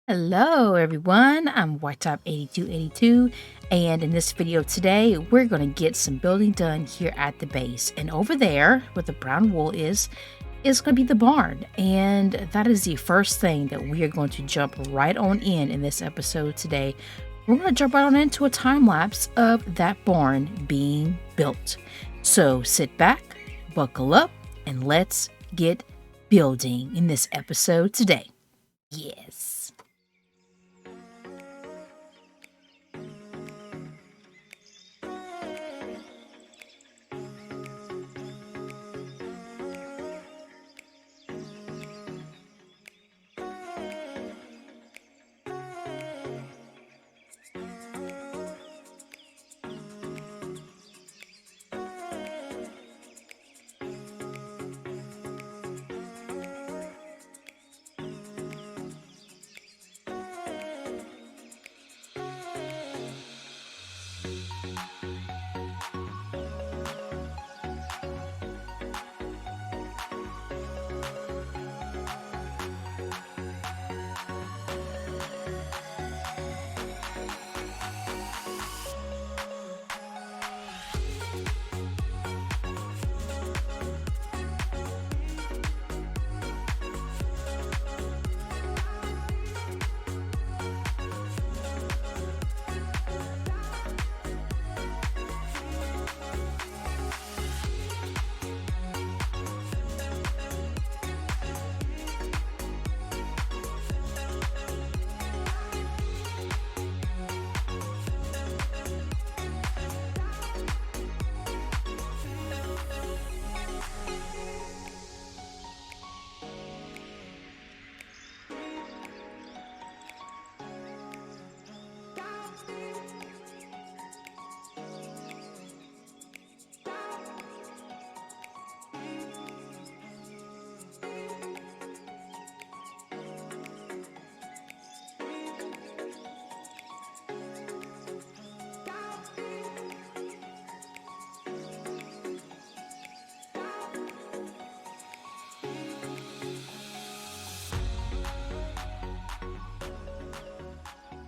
Hello everyone, I'm Whitetop8282, and in this video today we're going to get some building done here at the base. And over there where the brown wool is going to be the barn, and that is the first thing that we are going to jump right on in this episode today. We're going to jump right on into a time lapse of that barn being built. So sit back, buckle up, and let's get building in this episode today. Yes.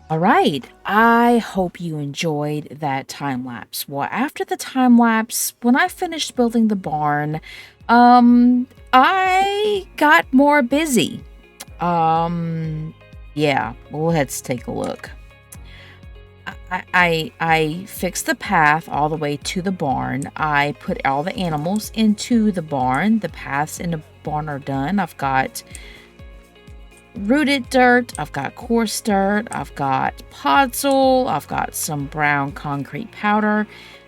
All right, I hope you enjoyed that time lapse. Well, after the time lapse, when I finished building the barn, I got more busy. Yeah, well, let's take a look. I fixed the path all the way to the barn. I put all the animals into the barn. The paths in the barn are done. I've got rooted dirt, I've got coarse dirt, I've got podzol, I've got some brown concrete powder,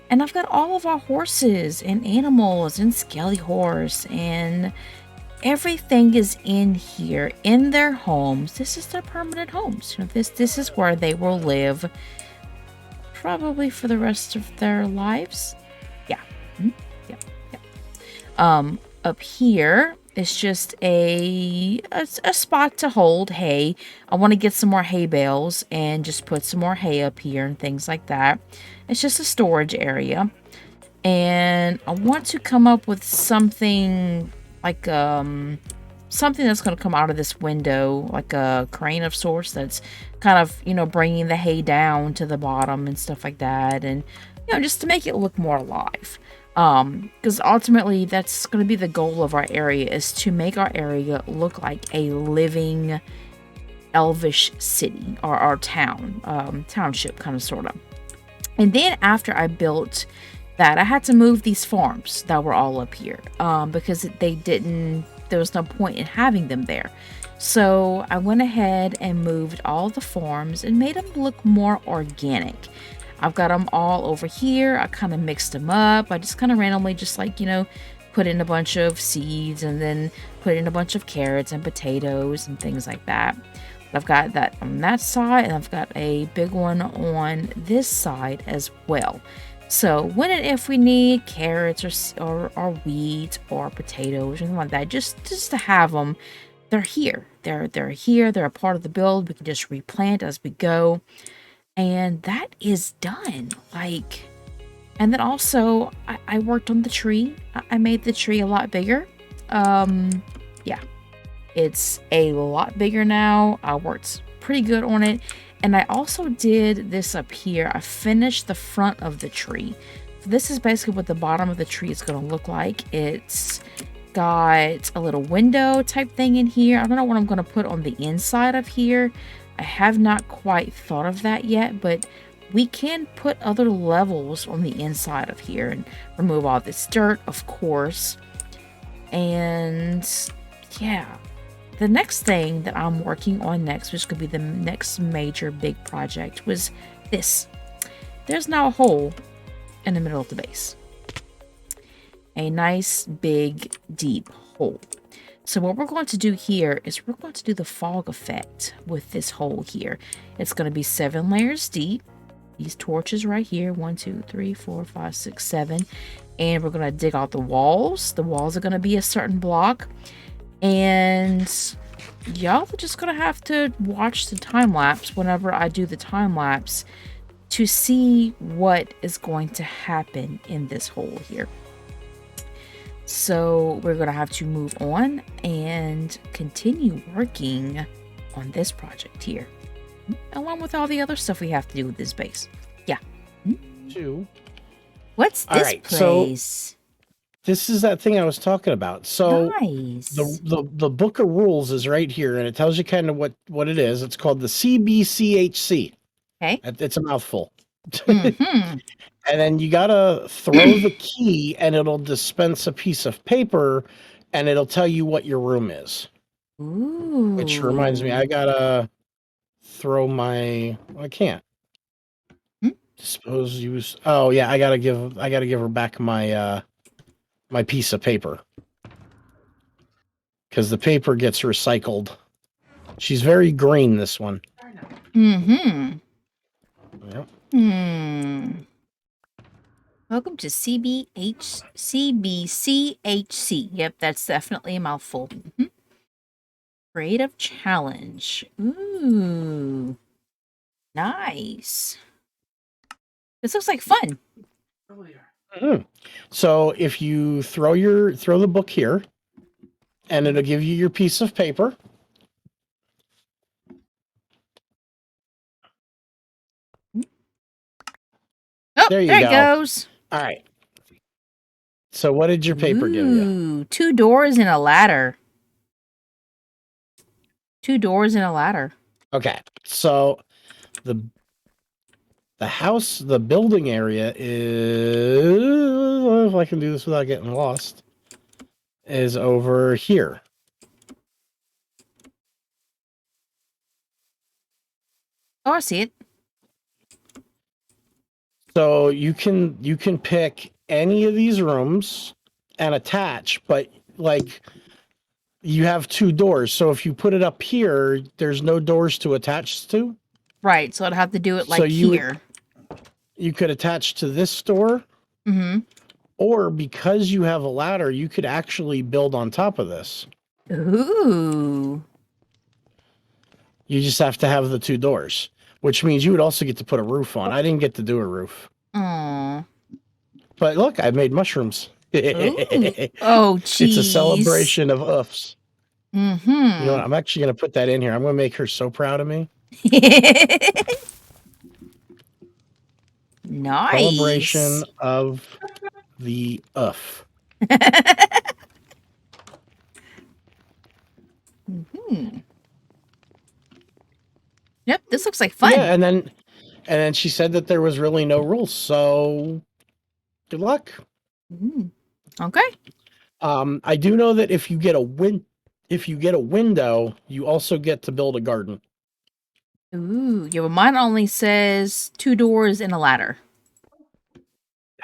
and I've got all of our horses and animals and skelly horse, and everything is in here in their homes. This is their permanent homes. You know, this is where they will live probably for the rest of their lives. Yeah. Up here it's just a spot to hold hay. I want to get some more hay bales and just put some more hay up here and things like that. It's just a storage area. And I want to come up with something like something that's going to come out of this window, like a crane of sorts that's kind of, you know, bringing the hay down to the bottom and stuff like that. And, you know, just to make it look more alive. Because ultimately that's going to be the goal of our area, is to make our area look like a living elvish city, or our town, township kind of sort of. And then after I built that, I had to move these farms that were all up here, because there was no point in having them there. So I went ahead and moved all the farms and made them look more organic. I've got them all over here. I kind of mixed them up. I just kind of randomly just, like, you know, put in a bunch of seeds and then put in a bunch of carrots and potatoes and things like that. I've got that on that side, and I've got a big one on this side as well. So when and if we need carrots or wheat or potatoes or something like that, just to have them, they're here. They're here. They're a part of the build. We can just replant as we go. And that is done. Like, and then also I worked on the tree. I made the tree a lot bigger. Yeah, it's a lot bigger now. I worked pretty good on it. And I also did this up here. I finished the front of the tree. So this is basically what the bottom of the tree is going to look like. It's got a little window type thing in here. I don't know what I'm going to put on the inside of here. I have not quite thought of that yet, but we can put other levels on the inside of here and remove all this dirt, of course. And yeah, the next thing that I'm working on next, which could be the next major big project, was this. There's now a hole in the middle of the base. A nice, big, deep hole. So what we're going to do here is we're going to do the fog effect with this hole here. It's going to be 7 layers deep. These torches right here, 1, 2, 3, 4, 5, 6, 7. And we're going to dig out the walls. The walls are going to be a certain block. And y'all are just going to have to watch the time lapse whenever I do the time lapse to see what is going to happen in this hole here. So we're going to have to move on and continue working on this project here, along with all the other stuff we have to do with this base. Yeah. What's this right, place? So this is that thing I was talking about. So nice. the book of rules is right here, and it tells you kind of what it is. It's called the CBCHC. Okay. It's a mouthful. Mm-hmm. And then you gotta throw the key, and it'll dispense a piece of paper, and it'll tell you what your room is. Ooh. Which reminds me, I gotta throw my. I can't. Suppose use. Oh yeah, I gotta give her back my my piece of paper because the paper gets recycled. She's very green. This one. Mm-hmm. Yep. Welcome to CBCHC. Yep, that's definitely a mouthful. Mm-hmm. Creative challenge. Ooh. Nice. This looks like fun. Mm-hmm. So if you throw the book here, and it'll give you your piece of paper. Oh, there it goes. All right. So what did your paper give you? 2 doors and a ladder. 2 doors and a ladder. Okay. So the house, the building area is, if I can do this without getting lost, is over here. Oh, I see it. So you can pick any of these rooms and attach, but like you have 2 doors. So if you put it up here, there's no doors to attach to. Right. So I'd have to do it like here. You could attach to this door. Mm-hmm. Or because you have a ladder, you could actually build on top of this. Ooh. You just have to have the 2 doors, which means you would also get to put a roof on. I didn't get to do a roof. Aww. But look, I made mushrooms. Oh, geez. It's a celebration of oofs. Mm-hmm. You know what? I'm actually going to put that in here. I'm going to make her so proud of me. Nice. Celebration of the oof. Mm-hmm. Yep, this looks like fun. Yeah, and then she said that there was really no rules, so good luck. Mm-hmm. Okay. I do know that if you get a window, you also get to build a garden. Ooh, yeah, well, mine only says 2 doors and a ladder.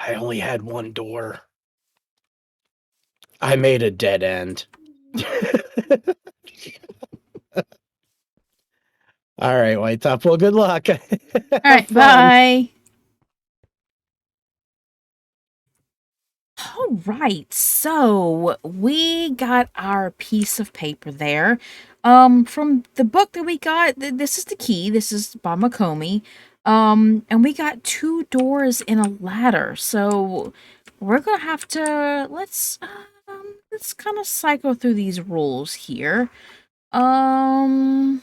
I only had 1 door. I made a dead end. All right, White Top. Well, good luck. All right, bye. All right, so we got our piece of paper there. From the book that we got, this is the key. This is by Makomi. And we got 2 doors and a ladder. So we're gonna have to let's kind of cycle through these rules here.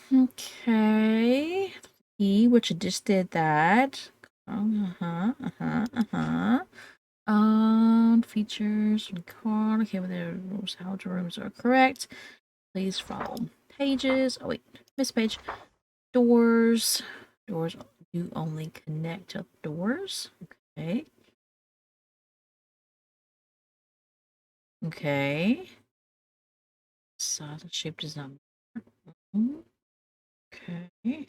Okay. key, which I just did that. Features and card. Okay, but the rules, how the rooms are correct. Please follow pages. Oh wait, miss page. Doors. Doors do only connect to doors. Okay. Okay. Size and shape does not matter. Okay.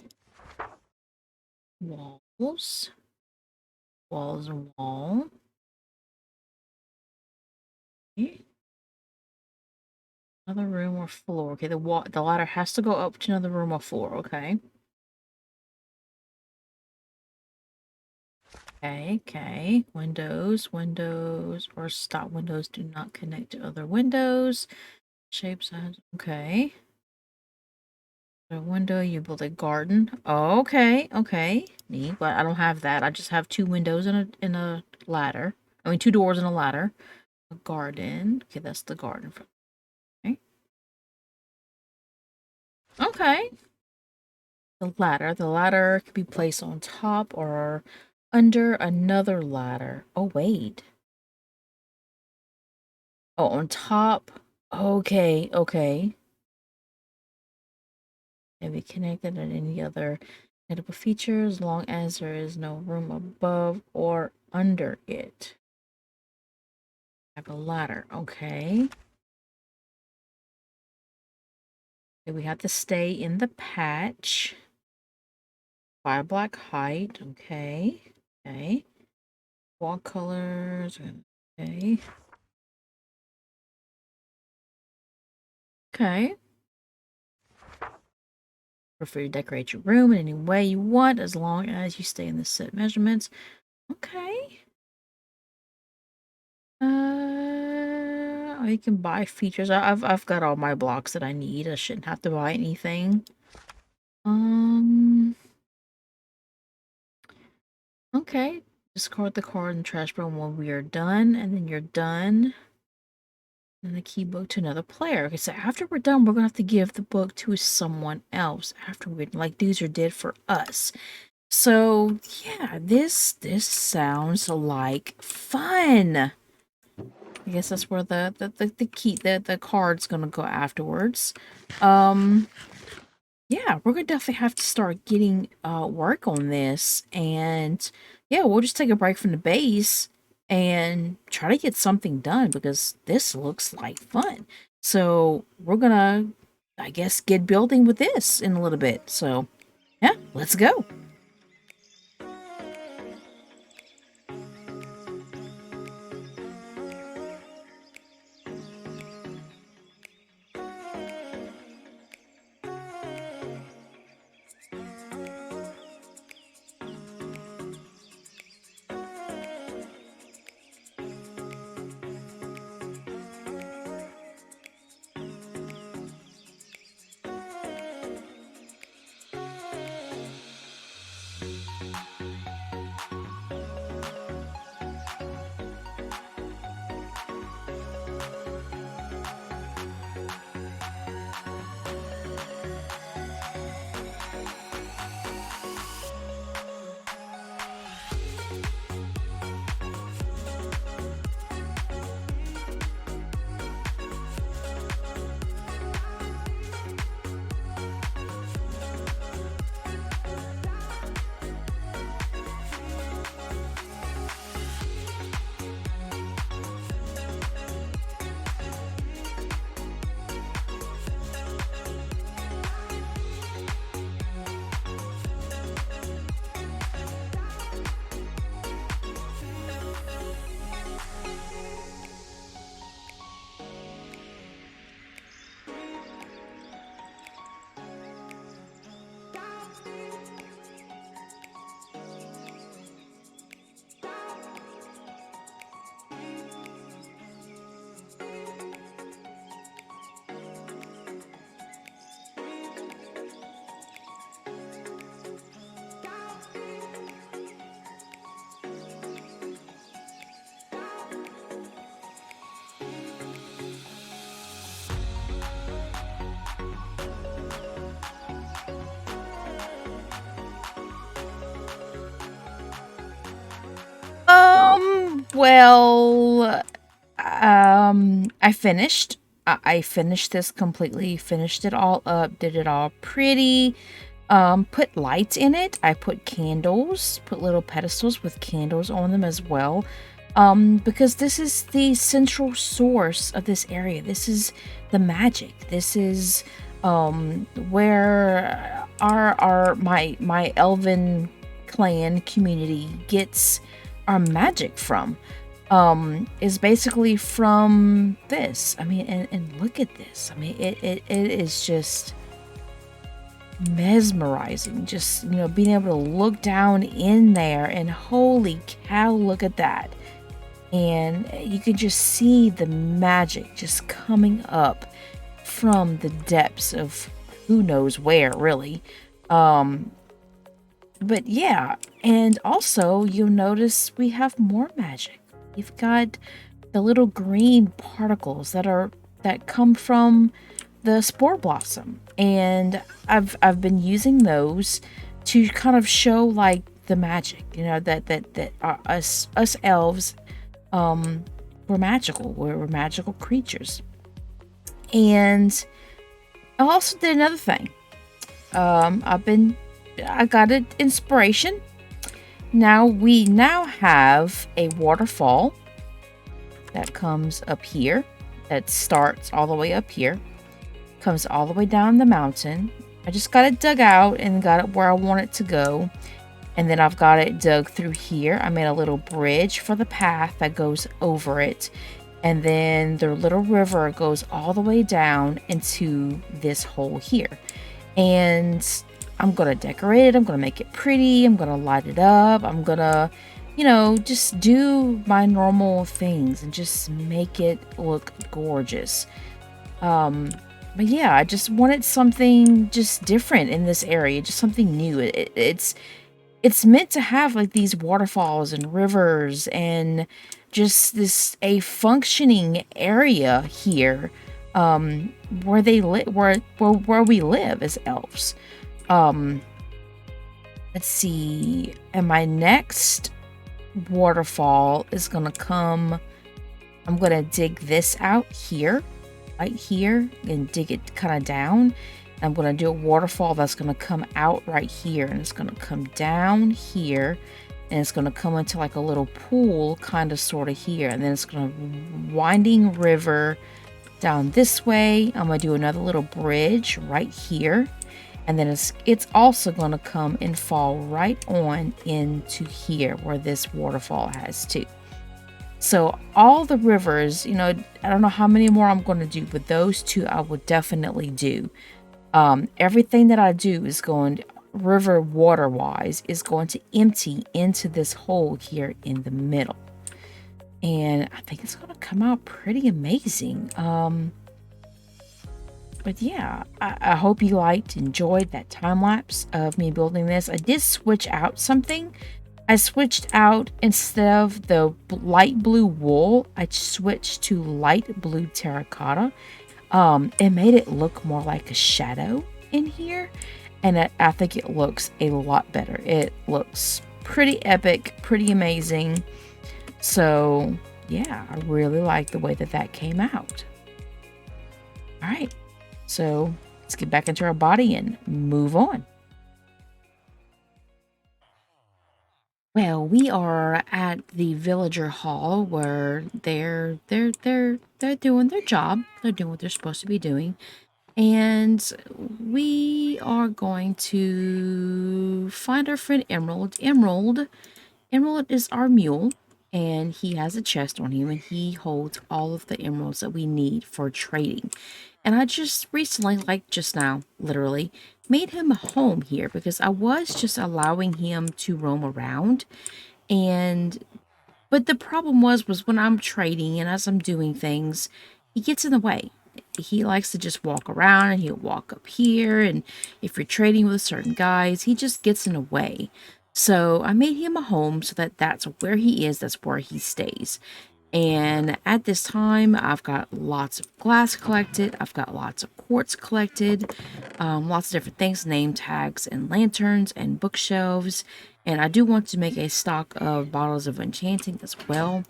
Walls. Walls and wall. Okay. Another room or floor. Okay, the ladder has to go up to another room or floor. Okay. Okay. Windows, windows, or stop windows do not connect to other windows. Shape size. Okay. A window, you build a garden. Okay, okay. Neat, but I don't have that. I just have two windows and a ladder. I mean, two doors and a ladder. A garden. Okay, that's the garden. Okay. Okay. The ladder. The ladder could be placed on top or under another ladder. Oh, wait. Oh, on top. Okay, okay. Can be connected at any other notable feature as long as there is no room above or under it. Have a ladder. Okay. Okay, we have to stay in the patch. 5 block height. Okay. Okay. Wall colors. Okay. Okay. Prefer to decorate your room in any way you want as long as you stay in the set measurements. Okay. You can buy features. I've got all my blocks that I need. I shouldn't have to buy anything. Okay. Discard the card in the trash bin when we are done, and then you're done. And the key book to another player. Okay, so after we're done, we're gonna have to give the book to someone else after we like Doozer did for us. So yeah, this sounds like fun. I guess that's where the key the card's gonna go afterwards. Yeah, we're gonna definitely have to start getting work on this, and yeah, we'll just take a break from the base and try to get something done because this looks like fun. So we're gonna, I guess, get building with this in a little bit. So yeah, let's go. Well, I finished. I finished this completely, finished it all up, did it all pretty. Put lights in it. I put candles, put little pedestals with candles on them as well. Because this is the central source of this area. This is the magic. This is where my elven clan community gets our magic from. Is basically from this. I mean, and look at this. I mean, it is just mesmerizing. Just, being able to look down in there and holy cow, look at that. And you can just see the magic just coming up from the depths of who knows where, really. But yeah, and also you'll notice we have more magic. We've got the little green particles that come from the spore blossom, and I've been using those to kind of show like the magic, that us elves, we're magical. We're magical creatures. And I also did another thing. I got an inspiration. We now have a waterfall that comes up here, that starts all the way up here, comes all the way down the mountain. I just got it dug out and got it where I want it to go. And then I've got it dug through here. I made a little bridge for the path that goes over it. And then the little river goes all the way down into this hole here. And I'm going to decorate it. I'm going to make it pretty. I'm going to light it up. I'm going to, just do my normal things and just make it look gorgeous. But yeah, I just wanted something just different in this area, just something new. It's meant to have like these waterfalls and rivers and just a functioning area here, where they live, where we live as elves. Let's see. And my next waterfall is gonna come. I'm gonna dig this out here, right here, and dig it kind of down. I'm gonna do a waterfall that's gonna come out right here, and it's gonna come down here, and it's gonna come into like a little pool, kind of, sort of here, and then it's gonna winding river down this way. I'm gonna do another little bridge right here. And then it's also going to come and fall right on into here where this waterfall has too. So all the rivers, I don't know how many more I'm going to do, but those two I will definitely do. Everything that I do is going, river water wise, is going to empty into this hole here in the middle. And I think it's going to come out pretty amazing. But yeah, I hope you enjoyed that time lapse of me building this. I did switch out something. I switched out, instead of the light blue wool, I switched to light blue terracotta. It made it look more like a shadow in here, and I think it looks a lot better. It looks pretty epic, pretty amazing. So yeah, I really like the way that came out. All right. So let's get back into our body and move on. Well, we are at the villager hall where they're doing their job. They're doing what they're supposed to be doing. And we are going to find our friend Emerald. Emerald is our mule, and he has a chest on him, and he holds all of the emeralds that we need for trading. And I just recently, like just now, literally, made him a home here because I was just allowing him to roam around. But the problem was when I'm trading and as I'm doing things, he gets in the way. He likes to just walk around, and he'll walk up here. And if you're trading with certain guys, he just gets in the way. So I made him a home so that's where he is. That's where he stays. And at this time, I've got lots of glass collected. I've got lots of quartz collected, lots of different things, name tags and lanterns and bookshelves. And I do want to make a stock of bottles of enchanting as well.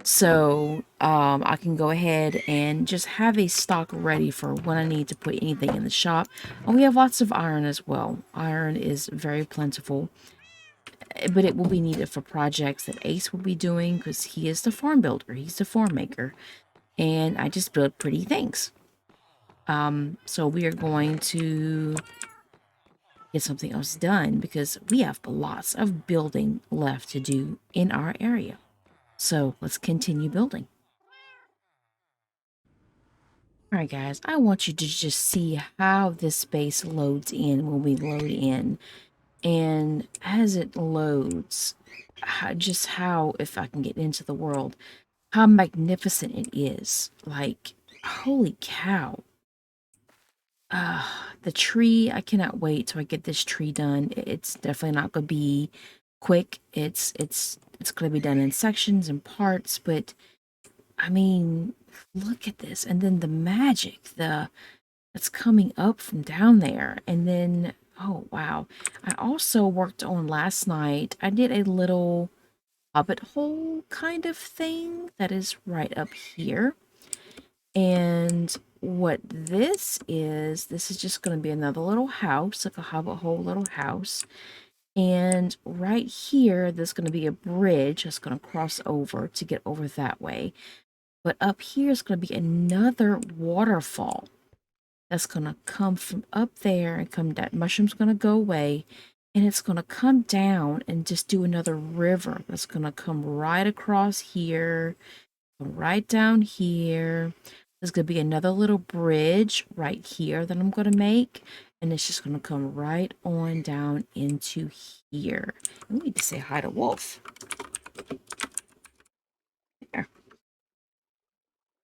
So I can go ahead and just have a stock ready for when I need to put anything in the shop. And we have lots of iron as well. Iron is very plentiful, but it will be needed for projects that Ace will be doing because he is the farm builder. He's the farm maker. And I just build pretty things. So we are going to get something else done because we have lots of building left to do in our area. So let's continue building. All right, guys, I want you to just see how this space loads in when we load in. And as it loads, just how, if I can get into the world, how magnificent it is. Like, holy cow. The tree, I cannot wait till I get this tree done. It's definitely not going to be quick. It's going to be done in sections and parts, but I mean, look at this. And then the magic, that's coming up from down there. And then, oh, wow. I also worked on last night. I did a little hobbit hole kind of thing that is right up here. And what this is just going to be another little house, like a hobbit hole little house. And right here, there's going to be a bridge that's going to cross over to get over that way. But up here is going to be another waterfall that's going to come from up there and come down. Mushroom's going to go away. And it's going to come down and just do another river that's going to come right across here, right down here. There's going to be another little bridge right here that I'm going to make. And it's just going to come right on down into here. We need to say hi to Wolf. There.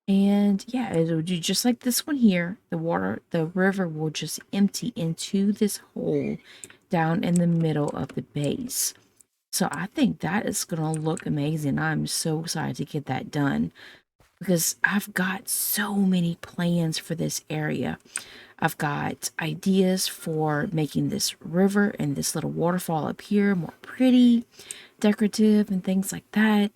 And yeah, it'll do just like this one here. The river will just empty into this hole down in the middle of the base. So I think that is going to look amazing. I'm so excited to get that done because I've got so many plans for this area. I've got ideas for making this river and this little waterfall up here more pretty, decorative, and things like that.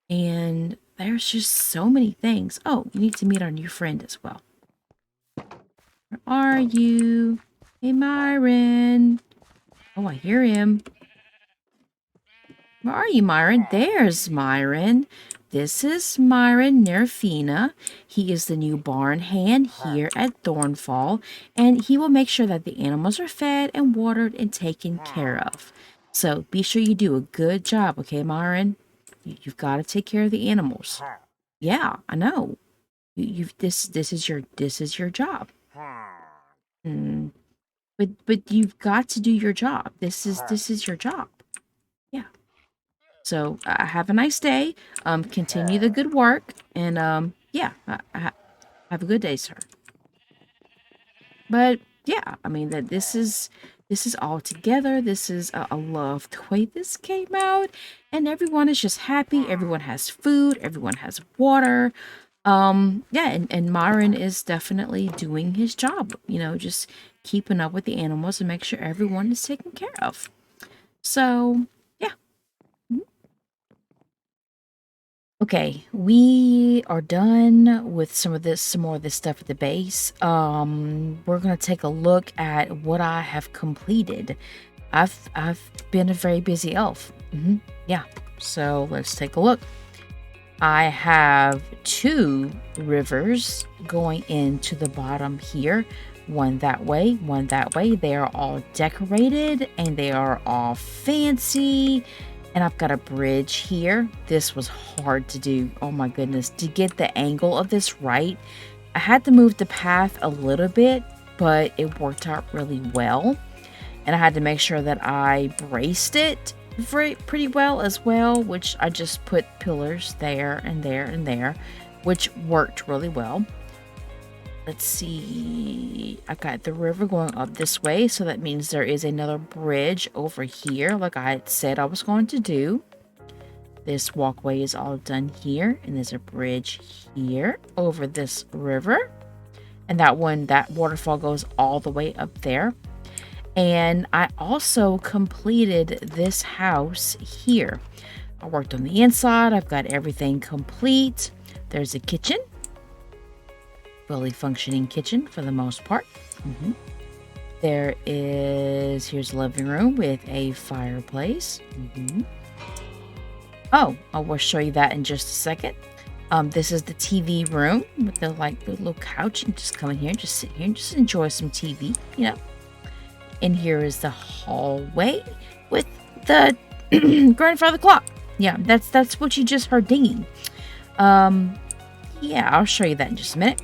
And there's just so many things. Oh, you need to meet our new friend as well. Where are you? Hey, Myron. Oh, I hear him. Where are you, Myron? There's Myron. This is Myron Nerfina. He is the new barn hand here at Thornfall, and he will make sure that the animals are fed and watered and taken care of. So be sure you do a good job, okay, Myron? You've got to take care of the animals. Yeah, I know. This is your job. Mm. But you've got to do your job. This is your job. Yeah. So have a nice day. Continue the good work, and yeah, have a good day, sir. But yeah, I mean that this is all together. This is I love the way this came out, and everyone is just happy. Everyone has food. Everyone has water. Yeah, and Myron is definitely doing his job. You know, just keeping up with the animals and make sure everyone is taken care of. So yeah. Okay, we are done with some more of this stuff at the base. We're gonna take a look at what I have completed. I've been a very busy elf. Yeah, so let's take a look. I have 2 rivers going into the bottom here. One that way, one that way. They are all decorated and they are all fancy. And I've got a bridge here. This was hard to do. Oh my goodness. To get the angle of this right, I had to move the path a little bit, but it worked out really well. And I had to make sure that I braced it pretty well as well, which I just put pillars there and there and there, which worked really well. Let's see. I got the river going up this way, so that means there is another bridge over here, like I had said I was going to do. This walkway is all done here, and there's a bridge here over this river. And that waterfall goes all the way up there. And I also completed this house here. I worked on the inside. I've got everything complete. There's a kitchen. Fully functioning kitchen for the most part. Here's a living room with a fireplace. Oh, I will show you that in just a second. This is the TV room with the little couch, and just come in here and just sit here and just enjoy some TV, you know. And here is the hallway with the grandfather clock. Yeah, that's what you just heard dinging. Yeah, I'll show you that in just a minute.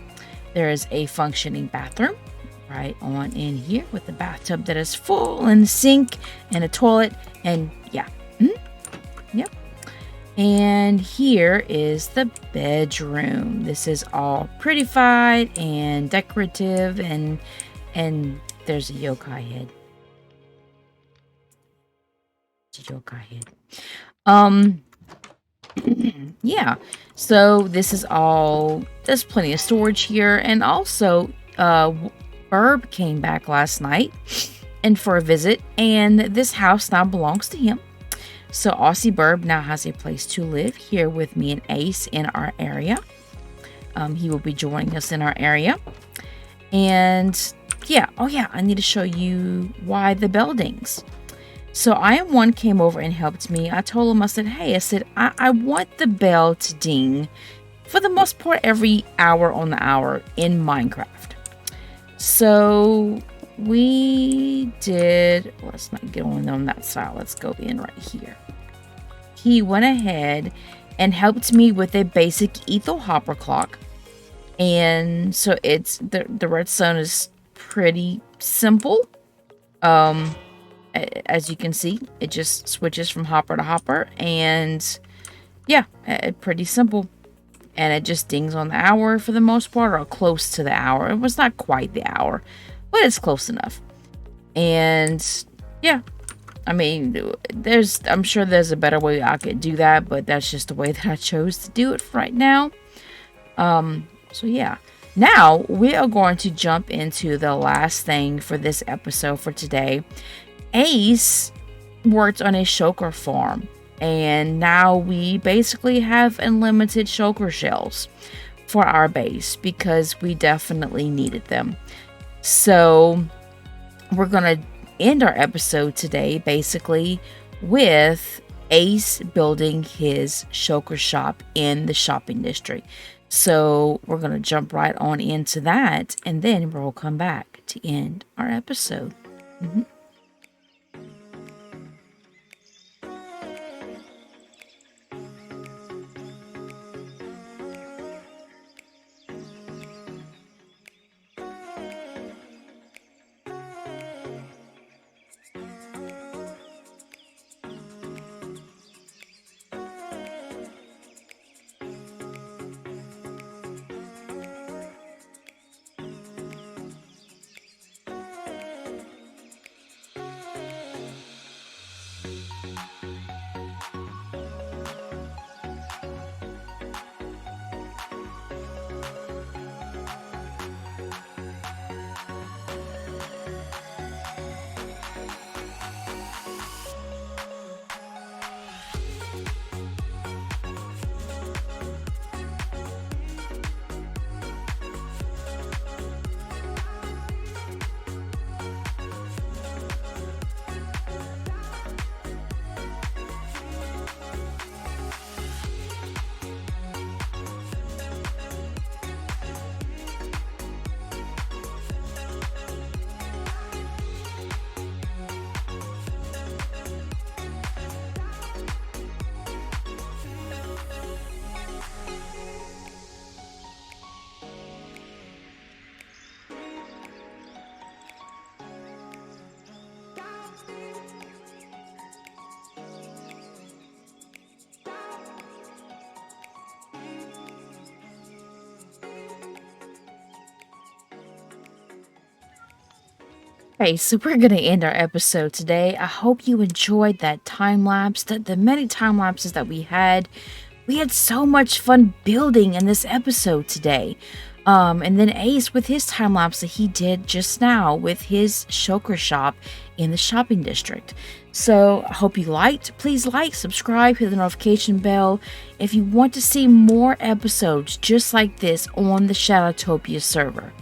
There is a functioning bathroom right on in here with the bathtub that is full, and a sink and a toilet, and yeah. Yep. And here is the bedroom. This is all prettified and decorative, and there's a yokai head. It's a yokai head. Yeah. So this is all. There's plenty of storage here, and also, Burb came back last night and for a visit, and this house now belongs to him. So Aussie Burb now has a place to live here with me and Ace in our area. He will be joining us in our area. And yeah, oh yeah, I need to show you why the bell dings. So I1 came over and helped me. I told him, I said, I want the bell to ding for the most part every hour on the hour in Minecraft. So we did, let's not get on that side. Let's go in right here. He went ahead and helped me with a basic Ethel Hopper clock. And so it's the redstone is pretty simple. As you can see, it just switches from hopper to hopper, and yeah, pretty simple. And it just dings on the hour for the most part, or close to the hour. It was not quite the hour, but it's close enough. And yeah, I mean, I'm sure there's a better way I could do that, but that's just the way that I chose to do it right now. So yeah, now we are going to jump into the last thing for this episode for today. Ace worked on a shulker farm, and now we basically have unlimited shulker shells for our base because we definitely needed them. So we're going to end our episode today basically with Ace building his shulker shop in the shopping district. So we're going to jump right on into that, and then we'll come back to end our episode. Okay, so we're going to end our episode today. I hope you enjoyed that time lapse, the many time lapses that we had. We had so much fun building in this episode today. And then Ace with his time lapse that he did just now with his shulker shop in the shopping district. So I hope you liked. Please like, subscribe, hit the notification bell if you want to see more episodes just like this on the Shadowtopia server.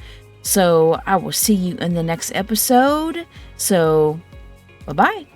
So I will see you in the next episode. So bye-bye.